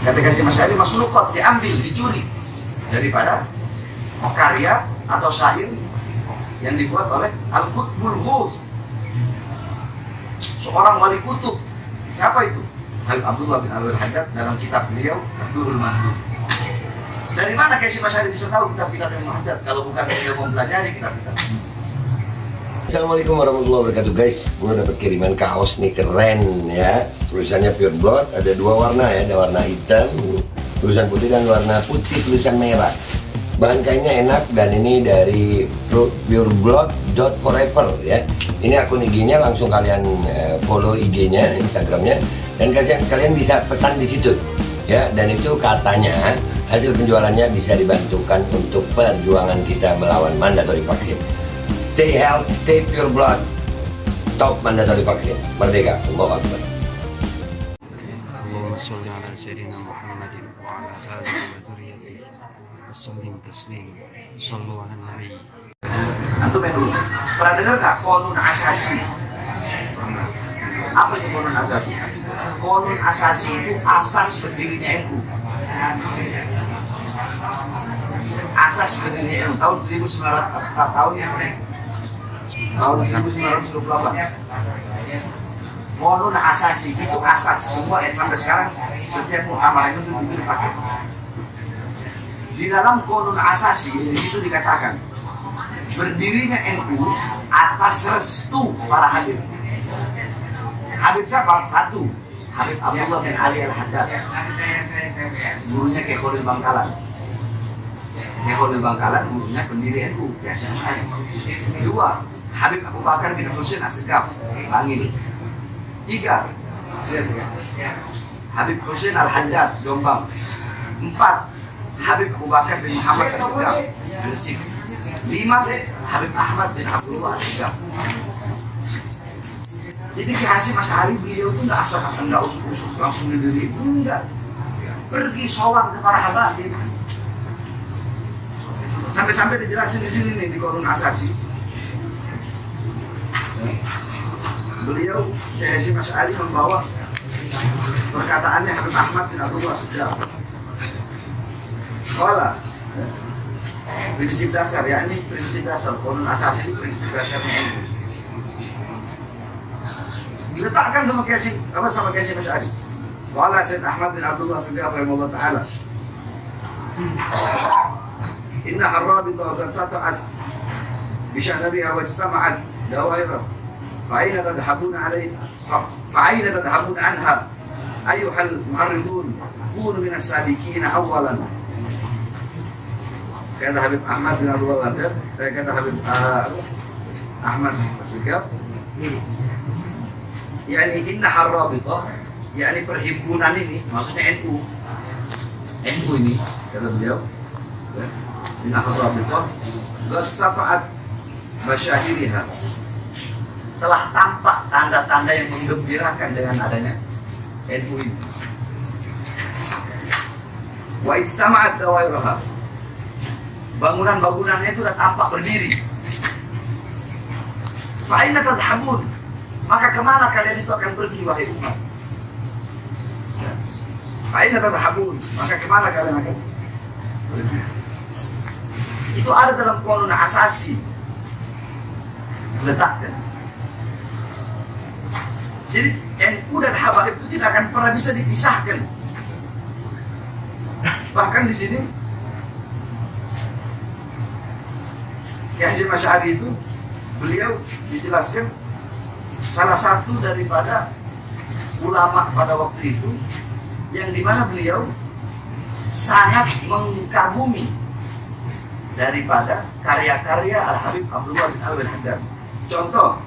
Kata Kasyif Asy'ari, masluqat, diambil, dicuri daripada karya atau syair yang dibuat oleh Al-Qutbul Ghuth, seorang wali kutub. Siapa itu? Habib Abdullah bin Alwi Al-Haddad dalam kitab beliau Ad-Durrul Mahdud. Dari mana Kasyif Asy'ari bisa tahu kitab-kitab yang Al-Haddad kalau bukan beliau mempelajari kitab-kitab? Assalamualaikum warahmatullahi wabarakatuh guys. Gue dapat kiriman kaos nih, keren ya. Tulisannya Pure Blood, ada dua warna ya, ada warna hitam tulisan putih dan warna putih tulisan merah. Bahan kainnya enak dan ini dari pureblood.forever ya. Ini akun IG-nya, langsung kalian follow IG-nya, Instagram-nya, dan kalian bisa pesan di situ ya. Dan itu katanya hasil penjualannya bisa dibantukan untuk perjuangan kita melawan mandatory vaksin. Stay healthy, stay pure blood, stop mandatory vaksin. Merdeka, Allahu Akbar. Allahumma sholli ala sayyidina Muhammadin wa ala alihi wa dzurriyyatihi wa sallim taslima. Shallu ala nabi. Antum yang dulu pernah dengar nggak Qonun Asasi? Apa itu Qonun Asasi? Qonun Asasi itu asas berdirinya NU. Asas berdirinya NU tahun 1928. Qonun Asasi itu asas semua yang sampai sekarang setiap muktamar itu dipakai. Di dalam Qonun Asasi di situ dikatakan berdirinya NU atas restu para habib. Habib siapa? Satu, Habib Abdullah bin Ali Al-Haddad, gurunya Kiai Khalil Bangkalan. Kiai Khalil Bangkalan gurunya pendiri NU, Kasyif Asy'ari. Dua, Habib Abu Bakar bin Husain As-Segaf, Bangil. Tiga, Habib Husain Al-Haddad, Jombang. Empat, Habib Abu Bakar bin Muhammad As-Segaf, Gresik. Lima, Habib Ahmad bin Abdullah As-Segaf. Jadi Kasyif Asy'ari beliau itu nggak asal nggak usuk-usuk langsung diri, enggak. Pergi sowan ke para habaib. Sampai-sampai dijelasin di sini nih di Qonun Asasi. Beliau Kasyif Asy'ari membawa perkataannya Habib Ahmad bin Abdullah As-Segaf. Qala, prinsip dasar, yakni prinsip dasar Qonun Asasi itu prinsip dasarnya NU. Diletakkan sama Kasyif Asy'ari. Qala Sayyid Ahmad bin Abdullah As-Segaf rahimahullah ta'ala, inna harrabita qad sata'at bi syahriha wa istama'at dawaira fa'aina tadhhabuna 'alayha fa'aina tadhhabuna anha ayyuhal mu'arridun kunu minas sabiqina awwalan. Kata Habib Ahmad bin Abdullah Al-Haddad, kata Habib Ahmad As-Segaf, yakni inna harrabita, yakni perhimpunan ini, maksudnya NU ini, kata beliau, inna harrabita qad sata'at masyahiriha, telah tampak tanda-tanda yang menggembirakan dengan adanya NU ini. Wa istama'at dawairaha, bangunan-bangunannya itu sudah tampak berdiri. Fa'aina tadhhabun, maka kemana kalian itu akan pergi wahai umat? Fa'aina tadhhabun, maka kemana kalian akan pergi? Itu ada dalam Qonun Asasi letakkan. Jadi NU dan habaib itu tidak akan pernah bisa dipisahkan. Bahkan di sini Kasyif Asy'ari itu beliau dijelaskan salah satu daripada ulama pada waktu itu yang dimana beliau sangat mengagumi daripada karya-karya Al-Habib Abdullah bin Alwi Al-Haddad. Contoh,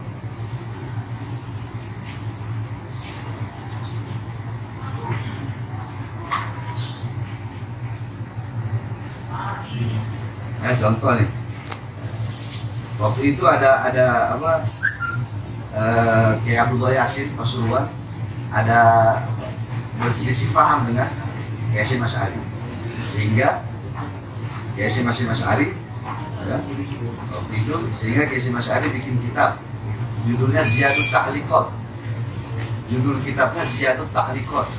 contoh nih, waktu itu ada apa? Kayak Abdullah Yasin Pasuruan ada berselisih paham dengan Kasyif Asy'ari, sehingga Kasyif Asy'ari ya, waktu itu sehingga Kasyif Asy'ari bikin kitab judulnya Ziyadut Ta'liqat. Judul kitabnya Ziyadut Ta'liqat.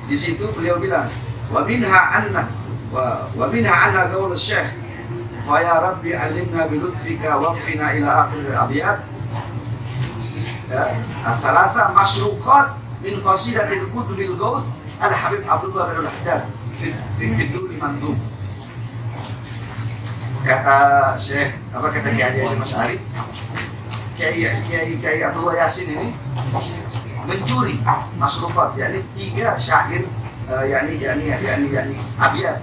Di situ beliau bilang, wa minha anna qaul syekh fa ya rabbi alimna bi lutfika waqfina ila akhir al-abyat. Ya, al-thalatha masruqat min qasidatil qutbil gauth al-habib Abdullah bin al-Haddad fi duri mandub. Kata Syekh, apa kata Kiai Haji Masyari, Kiai Abdullah Yasin ini mencuri masruqat, yakni 3 syair, yakni abiyat,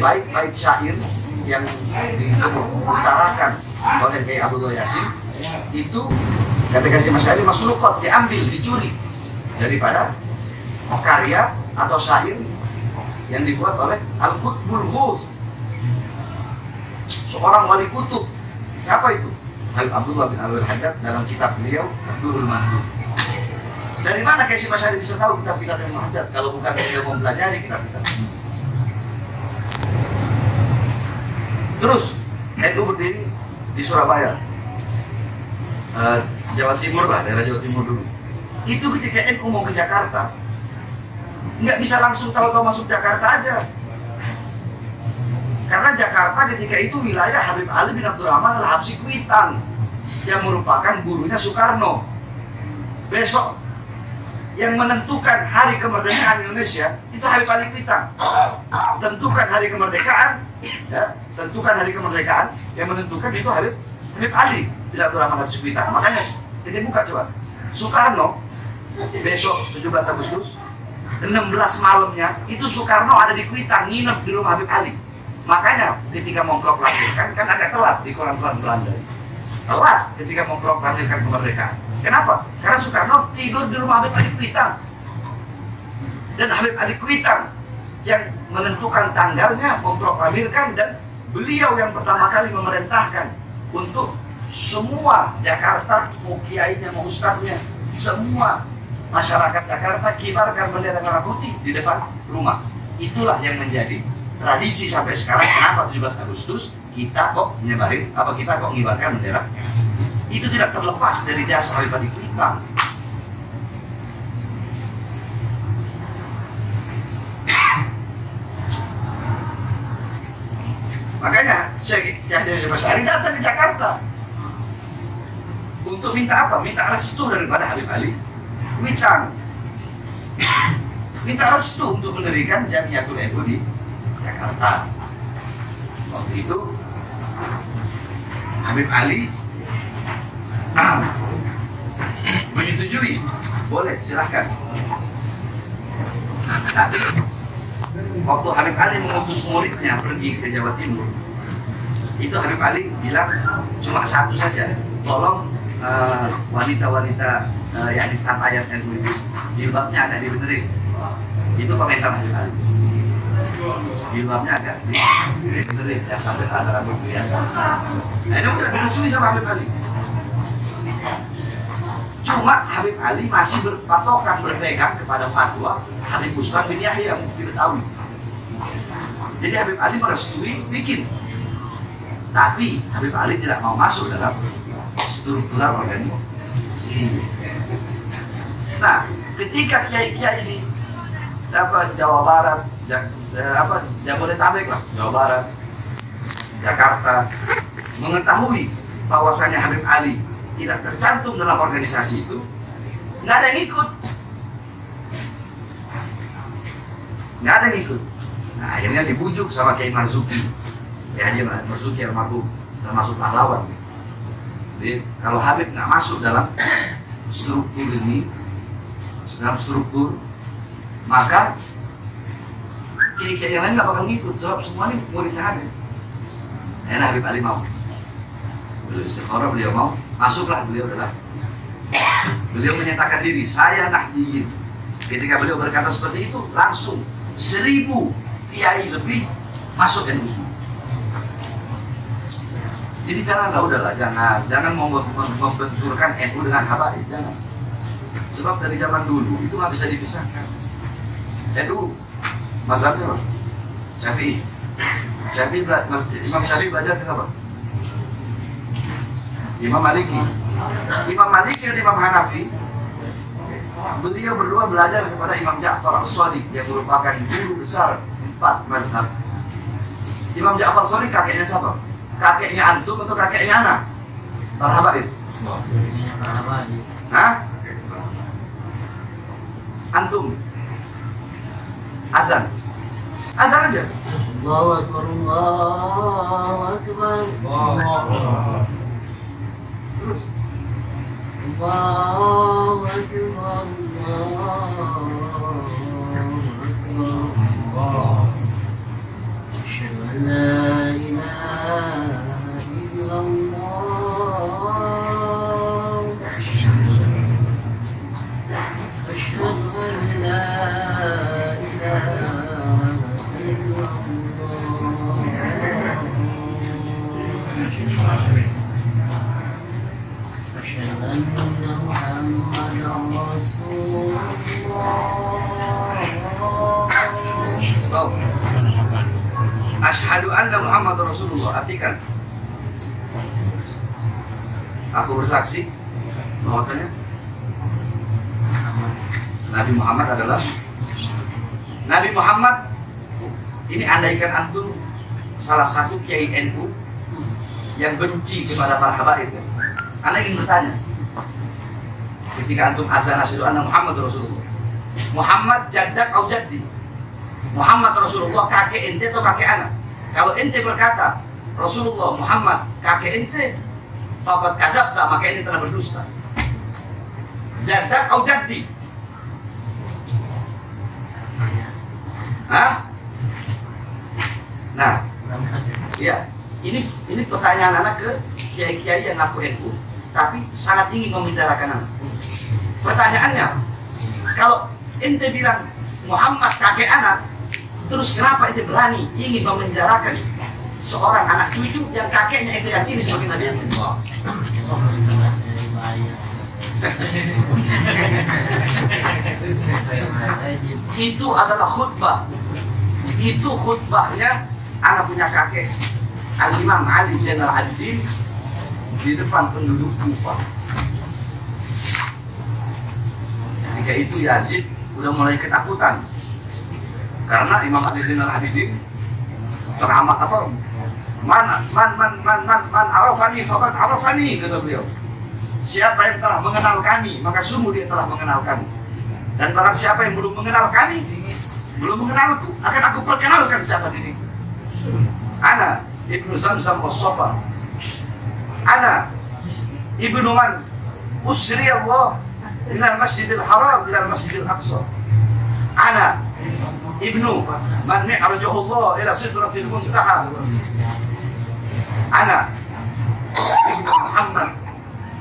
bait syair yang diutarakan oleh Kiai Abdullah Yasin itu, kata Kiai Masyari, masruqat, diambil, dicuri daripada karya atau syair yang dibuat oleh Al-Qutbul Ghuth, seorang wali kutub. Siapa itu? Habib Abdullah bin al-Haddad dalam kitab beliau Durul Mandub. Dari mana Kiai Masyari bisa tahu kitab-kitab yang Haddad kalau bukan beliau mempelajari kitab-kitab? Terus NU berdiri di Surabaya, Jawa Timur lah, daerah Jawa Timur dulu. Itu ketika NU mau ke Jakarta, nggak bisa langsung tahu-tahu masuk Jakarta aja. Karena Jakarta ketika itu wilayah Habib Ali bin Abdurrahman Al-Habsyi Kuitang yang merupakan gurunya Soekarno. Besok yang menentukan hari kemerdekaan Indonesia itu Habib Ali Kuitang. Tentukan hari kemerdekaan, ya, tentukan hari kemerdekaan, yang menentukan itu Habib Ali bin Abdurrahman Al-Habsyi Kuitang. Makanya kita buka coba. Soekarno besok 17 Agustus 16 malamnya itu Soekarno ada di Kuitang, nginep di rumah Habib Ali. Makanya ketika memproklamasikan kan agak telat di koran-koran Belanda. Telat ketika memproklamasikan kemerdekaan. Kenapa? Karena Soekarno tidur di rumah Habib Ali Kuitang. Dan Habib Ali Kuitang yang menentukan tanggalnya, memproklamirkan, dan beliau yang pertama kali memerintahkan untuk semua Jakarta, mau kiainya, mau ustadznya, semua masyarakat Jakarta kibarkan bendera merah putih di depan rumah. Itulah yang menjadi tradisi sampai sekarang. Kenapa 17 Agustus kita kok menyebarin, kita kok mengibarkan bendera? Itu tidak terlepas dari jasa Habib Ali Kuitang. Makanya Syekh Masyari datang di Jakarta untuk minta apa? Minta restu daripada Habib Ali Kuitang. Minta restu untuk mendirikan Jamiatul NU di Jakarta. Waktu itu Habib Ali menyetujui, boleh silahkan. Tapi waktu Habib Ali mengutus muridnya pergi ke Jawa Timur, itu Habib Ali bilang cuma satu saja, tolong wanita-wanita yang di fatayat NU itu jilbabnya agak dibenerin. Itu komentar Habib Ali. Jilbabnya agak dibenerin, yang sampai tangan rambut kelihatan. Nah, ini udah direstui sama Habib Ali. Cuma Habib Ali masih berpatokan, berpegang kepada fatwa Habib Usman bin Yahya Mufti Betawi. Jadi Habib Ali merestui bikin, tapi Habib Ali tidak mau masuk dalam struktural organisasi. Nah, ketika kiai-kiai ini dapat Jawa Barat, Jabodetabek lah, Jawa Barat, Jakarta, mengetahui bahwasanya Habib Ali tidak tercantum dalam organisasi itu, nggak ada yang ikut. Nggak ada yang ikut. Nah, akhirnya dibujuk sama Kiai Marzuki. Kiai Haji Marzuki almarhum, termasuk pahlawan. Jadi kalau Habib nggak masuk dalam struktur ini, dalam struktur, maka kiai-kiai yang lain nggak bakal ngikut. Sebab semua ini muridnya Habib. Enak Habib Ali mau. Beliau istikharah, beliau mau. Masuklah beliau adalah. Beliau menyatakan diri, saya Nahdiyin. Ketika beliau berkata seperti itu, langsung 1000 kiai lebih masuk NU. Jadi janganlah, udahlah, jangan membenturkan NU dengan habaib, jangan. Sebab dari zaman dulu itu nggak bisa dipisahkan. NU mazhabnya apa? Syafi'i. Imam Syafi'i belajar kenapa? Imam Maliki dan Imam Hanafi Beliau berdua belajar kepada Imam Ja'far As-Shadiq yang merupakan guru besar 4 mazhab. Imam Ja'far As-Shadiq kakeknya siapa? Kakeknya antum atau kakeknya anak? Para habaib. Hah? Antum? Azan? Azan aja. Allahu Akbar, Allahu Akbar. Terus Allahu Akbar, Allahu Akbar. Asyhadu an la ilaha illallah. Asyhadu an la ilaha أشهد أن محمدا رسول الله. stop. Asyhadu anna Muhammad Rasulullah. Artikan, aku bersaksi bahwasanya Nabi Muhammad adalah Nabi Muhammad. Ini andaikan antum salah satu kiai NU yang benci kepada para habaib, Anda ingin bertanya, ketika antum azan asyhadu anna Muhammad Rasulullah, Muhammad jaddak atau jaddi? Muhammad Rasulullah kakek ente atau kakek anak? Kalau ente berkata Rasulullah Muhammad kakek ente, faqad kadzabta, maka ente telah berdusta. Jaddak atau jaddi? Hah? Nah, ya, ini pertanyaan anak ke kiai-kiai yang ngaku NU, tapi sangat ingin memenjarakan anak. Pertanyaannya, kalau ente bilang Muhammad kakek anak, terus kenapa ente berani ingin memenjarakan seorang anak cucu yang kakeknya ente yakini sebagai nabi ente? Itu adalah khutbah. Itu khutbahnya anak punya kakek Al-Imam Ali Zainal Abidin di depan penduduk Kufah. Ketika itu Yazid udah mulai ketakutan karena Imam Ali Zainal Abidin teramat apa? Man arafani faqad arafani, kata beliau. Siapa yang telah mengenal kami, maka sungguh dia telah mengenal kami. Dan barang siapa yang belum mengenal kami, belum mengenalku, akan aku perkenalkan siapa diriku. Ana Ibnu Zamzam As-Safa. Ana Ibnu man usri Allah ila Masjidil Haram ila Masjidil Aqsa. Ana Ibnu man mi'rajahu Allah ila Sidratil Muntaha. Ana Ibnu Muhammad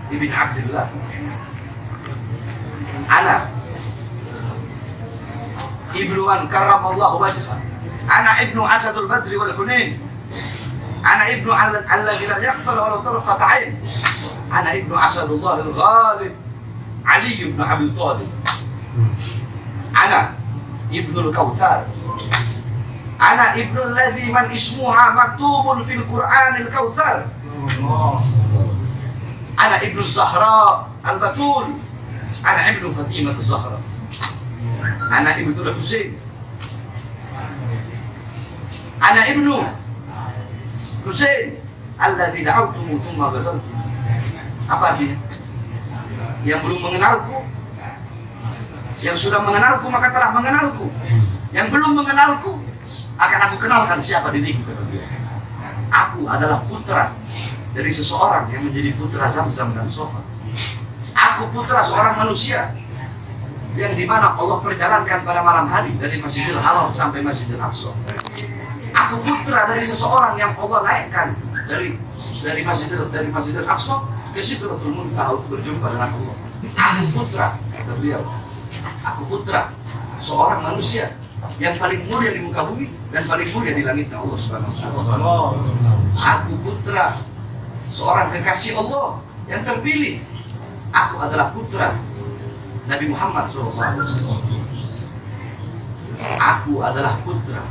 Ibn Abdullah. Ana Ibnu man karramallahu wajhah. Ana Ibnu Asadul Badri wal Hunain. Ana Ibnu alladhi lam yaqtal wa la tarfat 'ain. Ana Ibnu Asadullah al-Ghalib Ali ibn Abi Thalib. Ana Ibnu al-Kautsar. Ana Ibnu alladhi man ismuha maktubun fil Qur'an al-Kautsar. Ana Ibnu Zahra al-Batul. Ana Ibnu Fatimah az-Zahra. Ana Ibnu Husain. Ana Ibnu Husain alladzi da'awtumu thumma ghadaltu. Apa artinya? Yang belum mengenalku, yang sudah mengenalku maka telah mengenalku. Yang belum mengenalku akan aku kenalkan siapa diriku. Aku adalah putra dari seseorang yang menjadi putra Zamzam dan Sofa. Aku putra seorang manusia yang dimana Allah perjalankan pada malam hari dari Masjidil Haram sampai Masjidil Aqsa. Aku putra dari seseorang yang Allah naikkan dari Masjidil Aqsa ke Sidratul Muntaha untuk berjumpa dengan Allah. Aku putra, kata beliau. Aku putra seorang manusia yang paling mulia di muka bumi dan paling mulia di langitnya Allah Subhanahu wa taala. Aku putra seorang kekasih Allah yang terpilih. Aku adalah putra Nabi Muhammad SAW. Aku adalah putra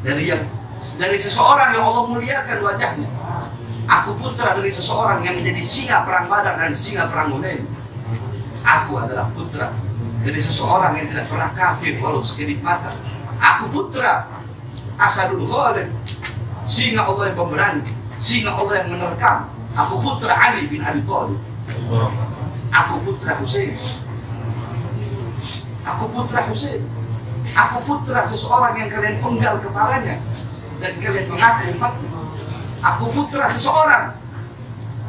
dari seseorang yang Allah muliakan wajahnya. Aku putra dari seseorang yang menjadi singa perang Badar dan singa perang Hunain. Aku adalah putra dari seseorang yang tidak pernah kafir walau sekedip mata. Aku putra Asadul Ghalib, singa Allah yang pemberani, singa Allah yang menerkam. Aku putra Ali bin Abi Thalib. Aku putra Husain. Aku putra Husain. Aku putra seseorang yang kalian penggal kepalanya dan kalian mengaku umatnya. Aku putra seseorang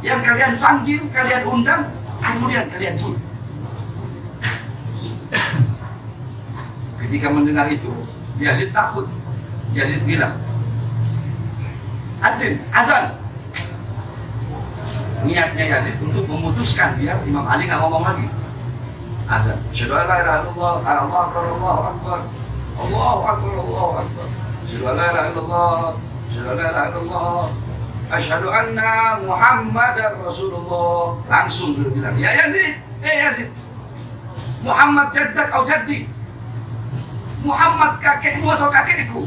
yang kalian panggil, kalian undang, kemudian kalian bunuh. Ketika mendengar itu, Yazid takut. Yazid bilang, Adin, azan. Niatnya Yazid untuk memutuskan biar Imam Ali nggak ngomong lagi. Azan. Asyhadu an la ilaha illallah, Allahu akbar, Allahu akbar, Allahu akbar, Allahu akbar. Asyhadu an la ilaha illallah, asyhadu an la ilaha illallah, asyhadu anna Muhammadar Rasulullah. Langsung dia bilang, ya Yazid, Yazid, Muhammad jaddak atau jaddi? Muhammad kakekmu atau kakekku?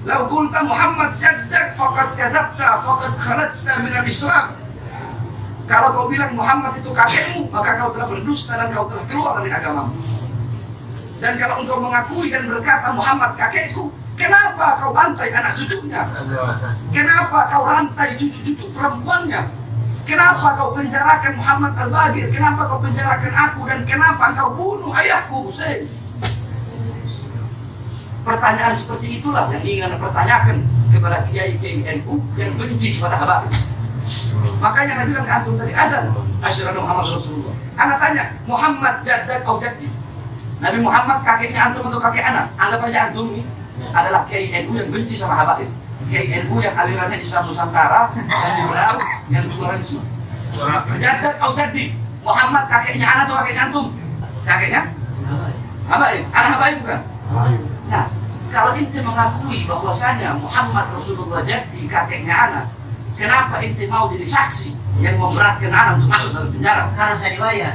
Lau qulta Muhammad jaddak faqad kadzabta faqad kharajta minal Islam. Kalau kau bilang Muhammad itu kakekmu, maka kau telah berdusta dan kau telah keluar dari agamamu. Dan kalau engkau mengakui dan berkata Muhammad kakekku, kenapa kau bantai anak cucunya? Kenapa kau rantai cucu-cucu perempuannya? Kenapa kau penjarakan Muhammad Al-Bagir? Kenapa kau penjarakan aku? Dan kenapa engkau bunuh ayahku Husain? Pertanyaan seperti itulah yang ingin Anda pertanyakan kepada kiai-kiai NU yang benci kepada Habib. Makanya Anda bilang ke antum tadi, azan, asyhadu anna Muhammad Rasulullah. Anda tanya, Muhammad jaddak atau jaddi? Nabi Muhammad kakeknya antum atau kakek anak? Anggap aja antum ini adalah kiai NU yang benci sama Habib. Kiai NU yang alirannya Islam Nusantara dan liberal yang pluralisme. Jaddak atau jaddi? Muhammad kakeknya anak atau kakeknya antum? Kakeknya? Habib. Anak Habib bukan? Nah, kalau ente mengakui bahwasanya Muhammad Rasulullah jadi kakeknya anak, kenapa ente mau jadi saksi yang memberatkan anak untuk masuk dalam penjara? Karena saya dibayar.